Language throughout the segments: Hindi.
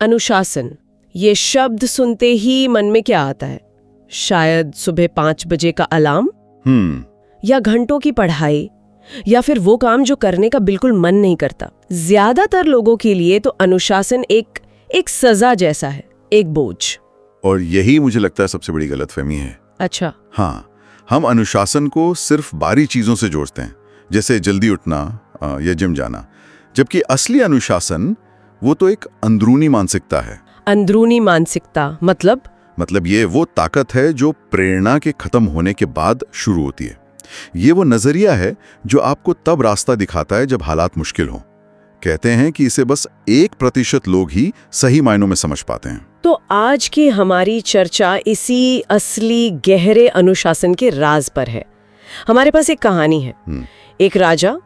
अनुशासन, ये शब्द सुनते ही मन में क्या आता है? शायद सुबह 5 बजे का अलार्म, या घंटों की पढ़ाई, या फिर वो काम जो करने का बिल्कुल मन नहीं करता। ज्यादातर लोगों के लिए तो अनुशासन एक सजा जैसा है, एक बोझ। और यही मुझे लगता है सबसे बड़ी गलतफहमी है। अच्छा। हाँ, हम अनुशासन को सिर्फ बाहरी चीजों से जोड़ते हैं, जैसे जल्दी उठना या जिम जाना, जबकि असली अनुशासन वो तो एक अंदरूनी मानसिकता है। अंदरूनी मानसिकता मतलब ये वो ताकत है जो प्रेरणा के खत्म होने के बाद शुरू होती है। ये वो नजरिया है जो आपको तब रास्ता दिखाता है जब हालात मुश्किल हों। कहते हैं कि इसे बस 1% लोग ही सही मायनों में समझ पाते हैं। तो आज की हमारी चर्चा इसी असली गहरे अनुशासन के राज पर है। हमारे पास एक कहानी है, एक राजा,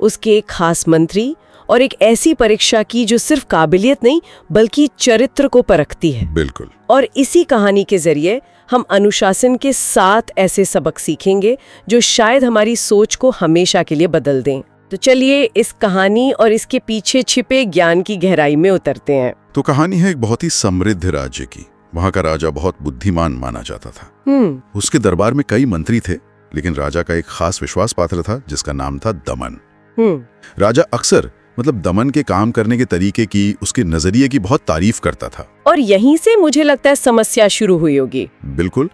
उसके एक खास मंत्री और एक ऐसी परीक्षा की जो सिर्फ काबिलियत नहीं बल्कि चरित्र को परखती है। बिल्कुल। और इसी कहानी के जरिए हम अनुशासन के 7 ऐसे सबक सीखेंगे जो शायद हमारी सोच को हमेशा के लिए बदल दें। तो चलिए इस कहानी और इसके पीछे छिपे ज्ञान की गहराई में उतरते हैं। तो कहानी है एक बहुत ही समृद्ध राज्य की। वहाँ का राजा बहुत बुद्धिमान माना जाता था। उसके दरबार में कई मंत्री थे, लेकिन राजा का एक खास विश्वास पात्र था जिसका नाम था दमन। राजा अक्सर दमन के काम करने के तरीके की, उसके नजरिए की बहुत तारीफ करता था। और यहीं से मुझे लगता है समस्या शुरू हुई होगी। बिल्कुल।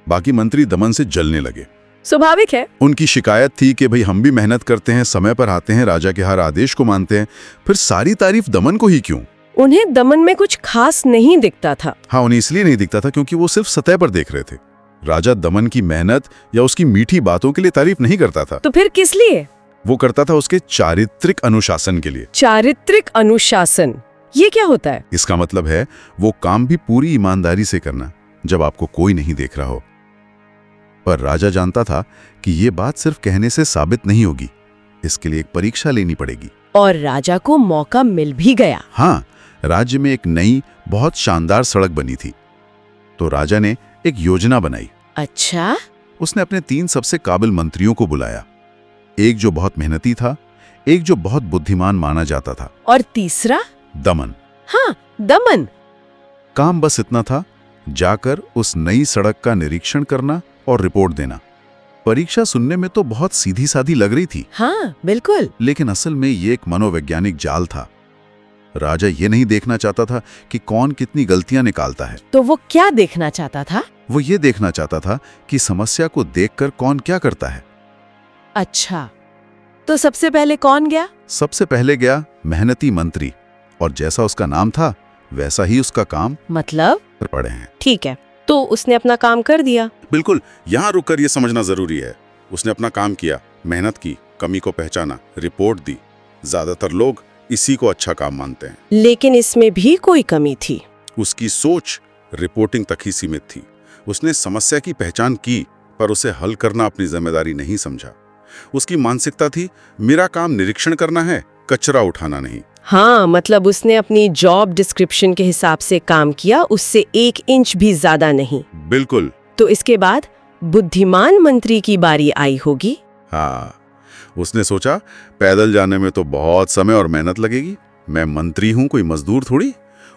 बाकी मंत्री दमन से जलने लगे। स्वाभाविक है। उनकी शिकायत थी कि भाई हम भी मेहनत करते हैं, समय पर आते हैं, राजा के हर आदेश को मानते हैं, फिर सारी तारीफ दमन को ही क्यों? उन्हें दमन में कुछ खास नहीं दिखता था। हाँ, उन्हें इसलिए नहीं दिखता था क्योंकि वो सिर्फ सतह पर देख रहे थे। राजा दमन की मेहनत या उसकी मीठी बातों के लिए तारीफ नहीं करता था। तो फिर किस लिए? वो करता था उसके चारित्रिक अनुशासन के लिए। चारित्रिक अनुशासन, ये क्या होता है? इसका मतलब है वो काम भी पूरी ईमानदारी से करना जब आपको कोई नहीं देख रहा हो। पर राजा जानता था कि ये बात सिर्फ कहने से साबित नहीं होगी, इसके लिए एक परीक्षा लेनी पड़ेगी। और राजा को मौका मिल भी गया। हाँ, राज्य में एक नई बहुत शानदार सड़क बनी थी, तो राजा ने एक योजना बनाई। अच्छा। उसने अपने 3 सबसे काबिल मंत्रियों को बुलाया, एक जो बहुत मेहनती था, एक जो बहुत बुद्धिमान माना जाता था, और तीसरा दमन। हाँ, दमन। काम बस इतना था, जाकर उस नई सड़क का निरीक्षण करना और रिपोर्ट देना। परीक्षा सुनने में तो बहुत सीधी सादी लग रही थी। हाँ, बिल्कुल। लेकिन असल में ये एक मनोवैज्ञानिक जाल था। राजा ये नहीं देखना चाहता था कि कौन कितनी गलतियां निकालता है। तो वो क्या देखना चाहता था? वो ये देखना चाहता था कि समस्या को देखकर कौन क्या करता है। अच्छा, तो सबसे पहले कौन गया? सबसे पहले गया मेहनती मंत्री, और जैसा उसका नाम था वैसा ही उसका काम। मतलब? पड़े हैं। ठीक है, तो उसने अपना काम कर दिया। बिल्कुल। यहाँ रुककर ये समझना जरूरी है, उसने अपना काम किया, मेहनत की, कमी को पहचाना, रिपोर्ट दी। ज्यादातर लोग इसी को अच्छा काम मानते हैं। लेकिन इसमें भी कोई कमी थी। उसकी सोच रिपोर्टिंग तक ही सीमित थी। उसने समस्या की पहचान की, पर उसे हल करना अपनी जिम्मेदारी नहीं समझा। उसकी मानसिकता थी, मेरा काम निरीक्षण करना है, कचरा उठाना नहीं। हाँ, मतलब उसने अपनी जॉब डिस्क्रिप्शन के हिसाब से काम किया, उससे 1 इंच भी ज्यादा नहीं। बिल्कुल। तो इसके बाद बुद्धिमान मंत्री की बारी आई होगी। हाँ, उसने सोचा पैदल जाने में तो बहुत समय और मेहनत लगेगी, मैं मंत्री हूं, कोई मजदूर थोड़ी।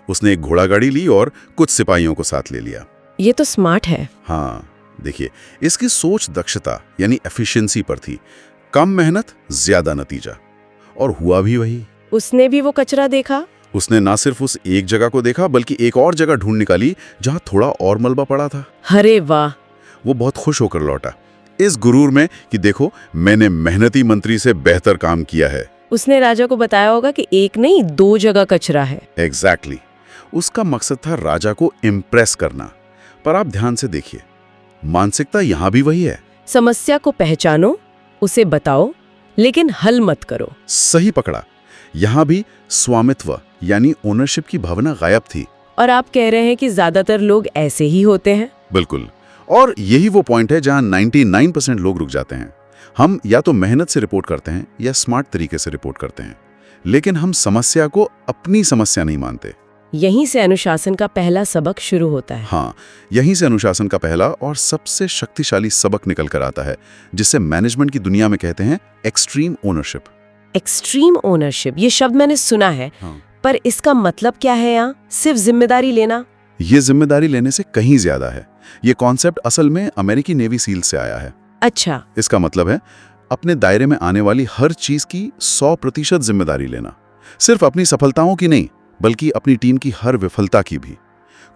उसने एक घोड़ा गाड़ी ली और कुछ सिपाहियों को साथ ले लिया। ये तो स्मार्ट है। हाँ, देखिए, इसकी सोच दक्षता यानी एफिशिएंसी पर थी। कम मेहनत, ज्यादा नतीजा। और हुआ भी वही। उसने भी वो कचरा देखा। उसने ना सिर्फ उस एक जगह को देखा, बल्कि एक और जगह ढूंढ निकाली जहां थोड़ा और मलबा पड़ा था। अरे वाह! वो बहुत खुश होकर लौटा, इस गुरूर में कि देखो, मैंने मेहनती मंत्री से बेहतर काम किया है। उसने राजा को बताया होगा कि एक नहीं 2 जगह कचरा है। एग्जैक्टली। उसका मकसद था राजा को इम्प्रेस करना। पर आप ध्यान से देखिए, मानसिकता यहां भी वही है। समस्या को पहचानो, उसे बताओ, लेकिन हल मत करो। सही पकड़ा। यहां भी स्वामित्व यानी ओनरशिप की भावना गायब थी। और आप कह रहे हैं कि ज्यादातर लोग ऐसे ही होते हैं? बिल्कुल। और यही वो पॉइंट है जहां 99% लोग रुक जाते हैं। हम या तो मेहनत से रिपोर्ट करते हैं या स्मार्ट तरीके से रिपोर्ट करते हैं, लेकिन हम समस्या को अपनी समस्या नहीं मानते। यहीं से अनुशासन का पहला सबक शुरू होता है। हाँ, यहीं से अनुशासन का पहला और सबसे शक्तिशाली सबक निकल कर आता है, जिसे मैनेजमेंट की दुनिया में कहते हैं एक्सट्रीम ओनरशिप। एक्सट्रीम ओनरशिप, ये शब्द मैंने सुना है। हाँ। पर इसका मतलब क्या है यहाँ? सिर्फ जिम्मेदारी लेना? ये जिम्मेदारी लेने से कहीं ज्यादा है। ये कॉन्सेप्ट असल में अमेरिकी नेवी सील से आया है। अच्छा। इसका मतलब है अपने दायरे में आने वाली हर चीज की 100% जिम्मेदारी लेना। सिर्फ अपनी सफलताओं की नहीं, बल्कि अपनी टीम की हर विफलता की भी।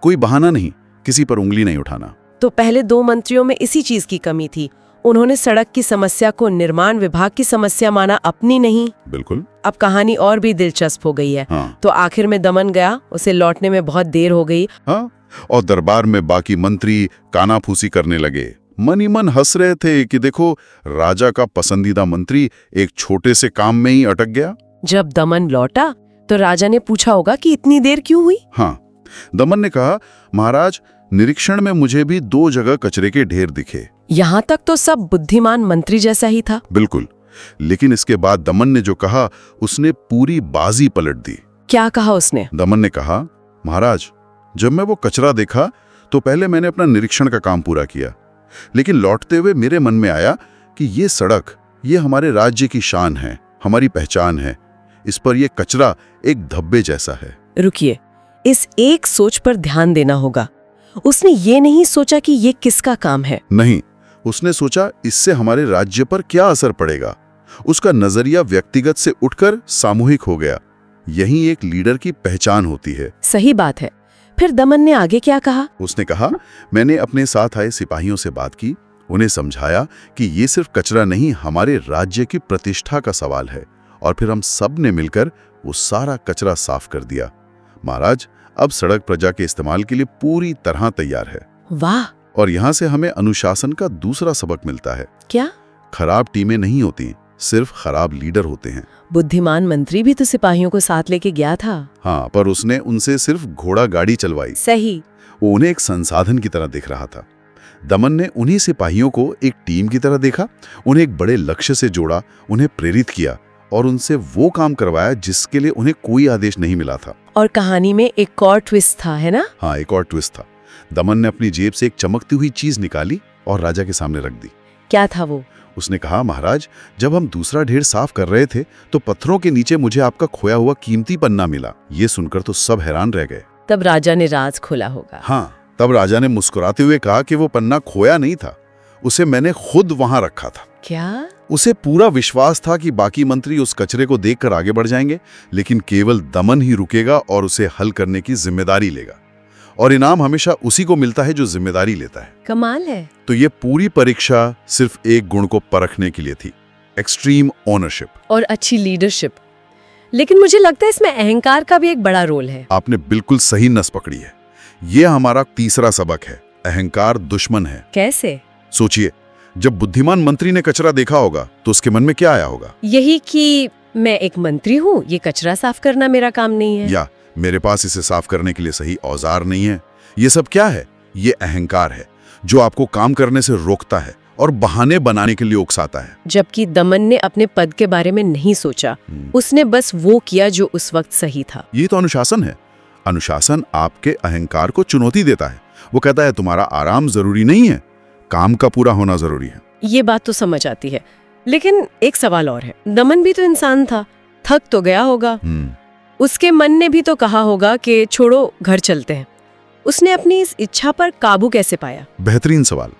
कोई बहाना नहीं, किसी पर उंगली नहीं उठाना। तो पहले 2 मंत्रियों में इसी चीज की कमी थी। उन्होंने सड़क की समस्या को निर्माण विभाग की समस्या माना, अपनी नहीं। बिल्कुल। अब कहानी और भी दिलचस्प हो गई है। हाँ। तो आखिर में दमन गया, उसे लौटने में बहुत देर हो गई। हाँ, और दरबार में बाकी मंत्री कानाफूसी करने लगे। मन ही मन हंस रहे थे कि देखो, राजा का पसंदीदा मंत्री एक छोटे से काम में ही अटक गया। जब दमन लौटा तो राजा ने पूछा होगा कि इतनी देर क्यों हुई? हाँ, दमन ने कहा, महाराज, निरीक्षण में मुझे भी 2 जगह कचरे के ढेर दिखे। यहाँ तक तो सब बुद्धिमान मंत्री जैसा ही था। बिल्कुल, लेकिन इसके बाद दमन ने जो कहा, उसने पूरी बाजी पलट दी। क्या कहा उसने? दमन ने कहा, महाराज, जब मैं वो कचरा देखा तो पहले मैंने अपना निरीक्षण का काम पूरा किया, लेकिन लौटते हुए मेरे मन में आया कि ये सड़क, ये हमारे राज्य की शान है, हमारी पहचान है। इस पर यह कचरा एक धब्बे जैसा है। रुकिए, इस एक सोच पर ध्यान देना होगा। उसने ये नहीं सोचा कि ये किसका काम है। नहीं, उसने सोचा इससे हमारे राज्य पर क्या असर पड़ेगा। उसका नजरिया व्यक्तिगत से उठकर सामूहिक हो गया। यही एक लीडर की पहचान होती है। सही बात है। फिर दमन ने आगे क्या कहा? उसने कहा, मैंने अपने साथ आए सिपाहियों से बात की, उन्हें समझाया कि ये सिर्फ कचरा नहीं, हमारे राज्य की प्रतिष्ठा का सवाल है। और फिर हम सब ने मिलकर वो सारा कचरा साफ कर दिया। महाराज, अब सड़क प्रजा के इस्तेमाल के लिए पूरी तरह तैयार है। वाह! और यहाँ से हमें अनुशासन का दूसरा सबक मिलता है। क्या? खराब टीमें नहीं होती, सिर्फ खराब लीडर होते हैं। बुद्धिमान मंत्री भी तो सिपाहियों को साथ लेके गया था। हाँ, पर उसने उनसे सिर्फ घोड़ा गाड़ी चलवाई। सही। वो उन्हें एक संसाधन की तरह दिख रहा था। दमन ने उन्हीं सिपाहियों को एक टीम की तरह देखा, उन्हें एक बड़े लक्ष्य से जोड़ा, उन्हें प्रेरित किया और उनसे वो काम करवाया जिसके लिए उन्हें कोई आदेश नहीं मिला था। और कहानी में एक और ट्विस्ट था, है ना? हाँ, एक और ट्विस्ट था। दमन ने अपनी जेब से एक चमकती हुई चीज निकाली और राजा के सामने रख दी। क्या था वो? उसने कहा, महाराज, जब हम दूसरा ढेर साफ कर रहे थे तो पत्थरों के नीचे मुझे आपका खोया हुआ कीमती पन्ना मिला। ये सुनकर तो सब हैरान रह गए। तब राजा ने राज खोला होगा। हाँ, तब राजा ने मुस्कुराते हुए कहा कि वो पन्ना खोया नहीं था, उसे मैंने खुद वहां रखा था। क्या? उसे पूरा विश्वास था कि बाकी मंत्री उस कचरे को देखकर आगे बढ़ जाएंगे, लेकिन केवल दमन ही रुकेगा और उसे हल करने की जिम्मेदारी लेगा। और इनाम हमेशा उसी को मिलता है जो जिम्मेदारी लेता है। कमाल है। तो ये पूरी परीक्षा सिर्फ एक गुण को परखने के लिए थी, एक्सट्रीम ओनरशिप और अच्छी लीडरशिप। लेकिन मुझे लगता है इसमें अहंकार का भी एक बड़ा रोल है। आपने बिल्कुल सही नस पकड़ी है। ये हमारा तीसरा सबक है, अहंकार दुश्मन है। कैसे? सोचिए, जब बुद्धिमान मंत्री ने कचरा देखा होगा तो उसके मन में क्या आया होगा? यही कि मैं एक मंत्री हूँ, ये कचरा साफ करना मेरा काम नहीं है। या मेरे पास इसे साफ करने के लिए सही औजार नहीं है। ये सब क्या है? ये अहंकार है जो आपको काम करने से रोकता है और बहाने बनाने के लिए उकसाता है। जबकि दमन ने अपने पद के बारे में नहीं सोचा, उसने बस वो किया जो उस वक्त सही था। ये तो अनुशासन है। अनुशासन आपके अहंकार को चुनौती देता है। वो कहता है तुम्हारा आराम जरूरी नहीं है, काम का पूरा होना जरूरी है। ये बात तो समझ आती है, लेकिन एक सवाल और है। दमन भी तो इंसान था, थक तो गया होगा। उसके मन ने भी तो कहा होगा कि छोड़ो, घर चलते हैं। उसने अपनी इस इच्छा पर काबू कैसे पाया? बेहतरीन सवाल।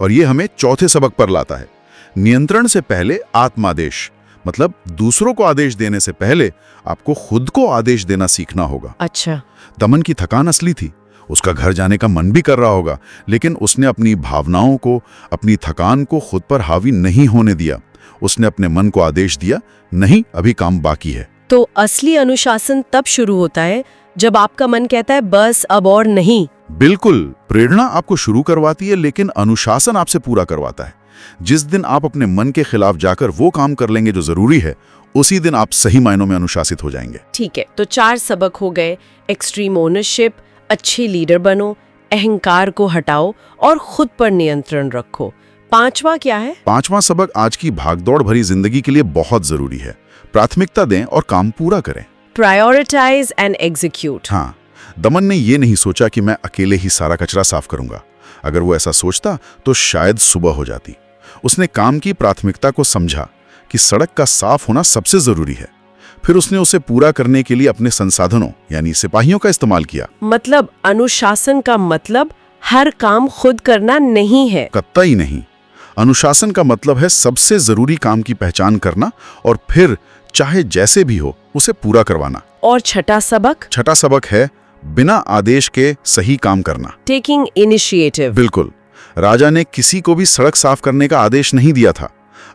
और ये हमें चौथे सबक पर लाता है। नियंत्रण से पहले आत्मादेश, मतलब दूसरों को आदेश देने से पहले आपको खुद को आदेश देना सीखना होगा। अच्छा। दमन की थकान असली थी, उसका घर जाने का मन भी कर रहा होगा, लेकिन उसने अपनी भावनाओं को, अपनी थकान को खुद पर हावी नहीं होने दिया। उसने अपने मन को आदेश दिया, नहीं, अभी काम बाकी है। तो असली अनुशासन तब शुरू होता है जब आपका मन कहता है बस अब और नहीं। बिल्कुल, प्रेरणा आपको शुरू करवाती है, लेकिन अनुशासन आपसे पूरा करवाता है। जिस दिन आप अपने मन के खिलाफ जाकर वो काम कर लेंगे जो जरूरी है, उसी दिन आप सही मायनों में अनुशासित हो जाएंगे। ठीक है, तो 4 सबक हो गए। एक्सट्रीम ओनरशिप, अच्छे लीडर बनो, अहंकार को हटाओ और खुद पर नियंत्रण रखो। 5वां क्या है? 5वां सबक आज की भागदौड़ भरी जिंदगी के लिए बहुत जरूरी है। प्राथमिकता दें और काम पूरा करें। Prioritize and execute. हाँ, दमन ने ये नहीं सोचा कि मैं अकेले ही सारा कचरा साफ करूंगा। अगर वो ऐसा सोचता तो शायद सुबह हो जाती। उसने काम की प्राथमिकता को समझा कि सड़क का साफ होना सबसे जरूरी है। फिर उसने उसे पूरा करने के लिए अपने संसाधनों यानी सिपाहियों का इस्तेमाल किया। मतलब अनुशासन का मतलब हर काम खुद करना नहीं है। कतई नहीं। अनुशासन का मतलब है सबसे जरूरी काम की पहचान करना और फिर चाहे जैसे भी हो उसे पूरा करवाना। और छठा सबक है बिना आदेश के सही काम करना, टेकिंग इनिशिएटिव। बिल्कुल। राजा ने किसी को भी सड़क साफ करने का आदेश नहीं दिया था,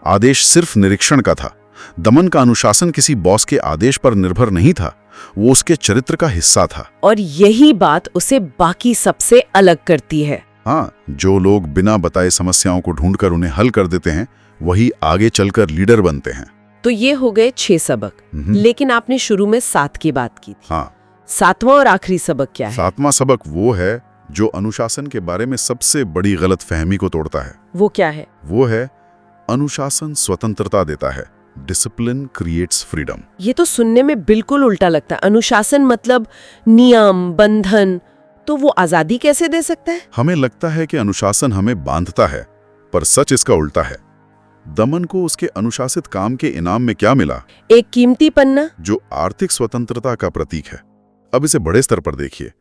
आदेश सिर्फ निरीक्षण का था। दमन का अनुशासन किसी बॉस के आदेश पर निर्भर नहीं था, वो उसके चरित्र का हिस्सा था। और यही बात उसे बाकी सबसे अलग करती है। हाँ, जो लोग बिना बताए समस्याओं को ढूंढकर उन्हें हल कर देते हैं वही आगे चलकर लीडर बनते हैं। तो ये हो गए 6 सबक, लेकिन आपने शुरू में 7 की बात की थी। हाँ, 7वां और आखिरी सबक क्या है? 7वां सबक वो है जो अनुशासन के बारे में सबसे बड़ी गलतफहमी को तोड़ता है। वो क्या है? वो है अनुशासन स्वतंत्रता देता है, डिसिप्लिन क्रिएट्स फ्रीडम। ये तो सुनने में बिल्कुल उल्टा लगता है। अनुशासन मतलब नियम, बंधन, तो वो आजादी कैसे दे सकता है? हमें लगता है कि अनुशासन हमें बांधता है, पर सच इसका उल्टा है। दमन को उसके अनुशासित काम के इनाम में क्या मिला? एक कीमती पन्ना जो आर्थिक स्वतंत्रता का प्रतीक है। अब इसे बड़े स्तर पर देखिए।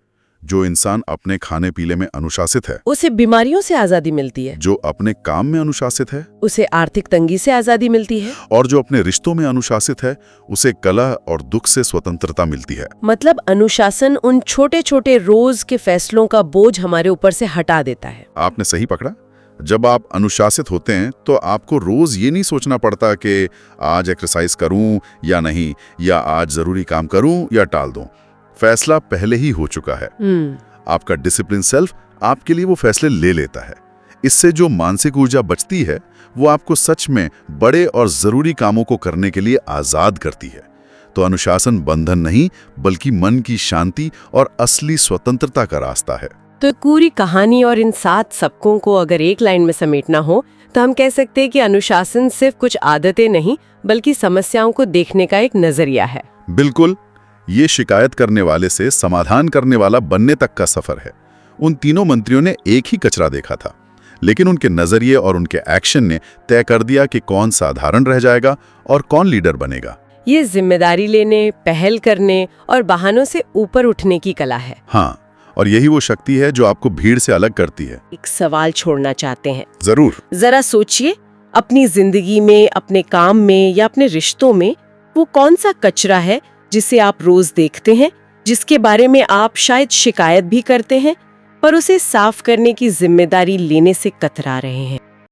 जो इंसान अपने खाने पीने में अनुशासित है उसे बीमारियों से आजादी मिलती है। जो अपने काम में अनुशासित है उसे आर्थिक तंगी से आजादी मिलती है। और जो अपने रिश्तों में अनुशासित है उसे कलह और दुख से स्वतंत्रता मिलती है। मतलब अनुशासन उन छोटे छोटे रोज के फैसलों का बोझ हमारे ऊपर से हटा देता है। आपने सही पकड़ा। जब आप अनुशासित होते हैं तो आपको रोज ये नहीं सोचना पड़ता कि आज एक्सरसाइज करूं या नहीं, या आज जरूरी काम करूं या टाल दूं। फैसला पहले ही हो चुका है। आपका डिसिप्लिन सेल्फ आपके लिए वो फैसले ले लेता है। इससे जो मानसिक ऊर्जा बचती है वो आपको सच में बड़े और जरूरी कामों को करने के लिए आजाद करती है। तो अनुशासन बंधन नहीं बल्कि मन की शांति और असली स्वतंत्रता का रास्ता है। तो पूरी कहानी और इन 7 सबकों को अगर एक लाइन में समेटना हो तो हम कह सकते हैं कि अनुशासन सिर्फ कुछ आदतें नहीं बल्कि समस्याओं को देखने का एक नजरिया है। बिल्कुल, ये शिकायत करने वाले से समाधान करने वाला बनने तक का सफर है। उन तीनों मंत्रियों ने एक ही कचरा देखा था, लेकिन उनके नजरिए और उनके एक्शन ने तय कर दिया कि कौन साधारण रह जाएगा और कौन लीडर बनेगा। ये जिम्मेदारी लेने, पहल करने और बहानों से ऊपर उठने की कला है। हाँ, और यही वो शक्ति है जो आपको भीड़ से अलग करती है। एक सवाल छोड़ना चाहते हैं। जरूर। जरा सोचिए, अपनी जिंदगी में, अपने काम में या अपने रिश्तों में वो कौन सा कचरा है जिसे आप रोज देखते हैं, जिसके बारे में आप शायद शिकायत भी करते हैं, पर उसे साफ करने की जिम्मेदारी लेने से कतरा रहे हैं।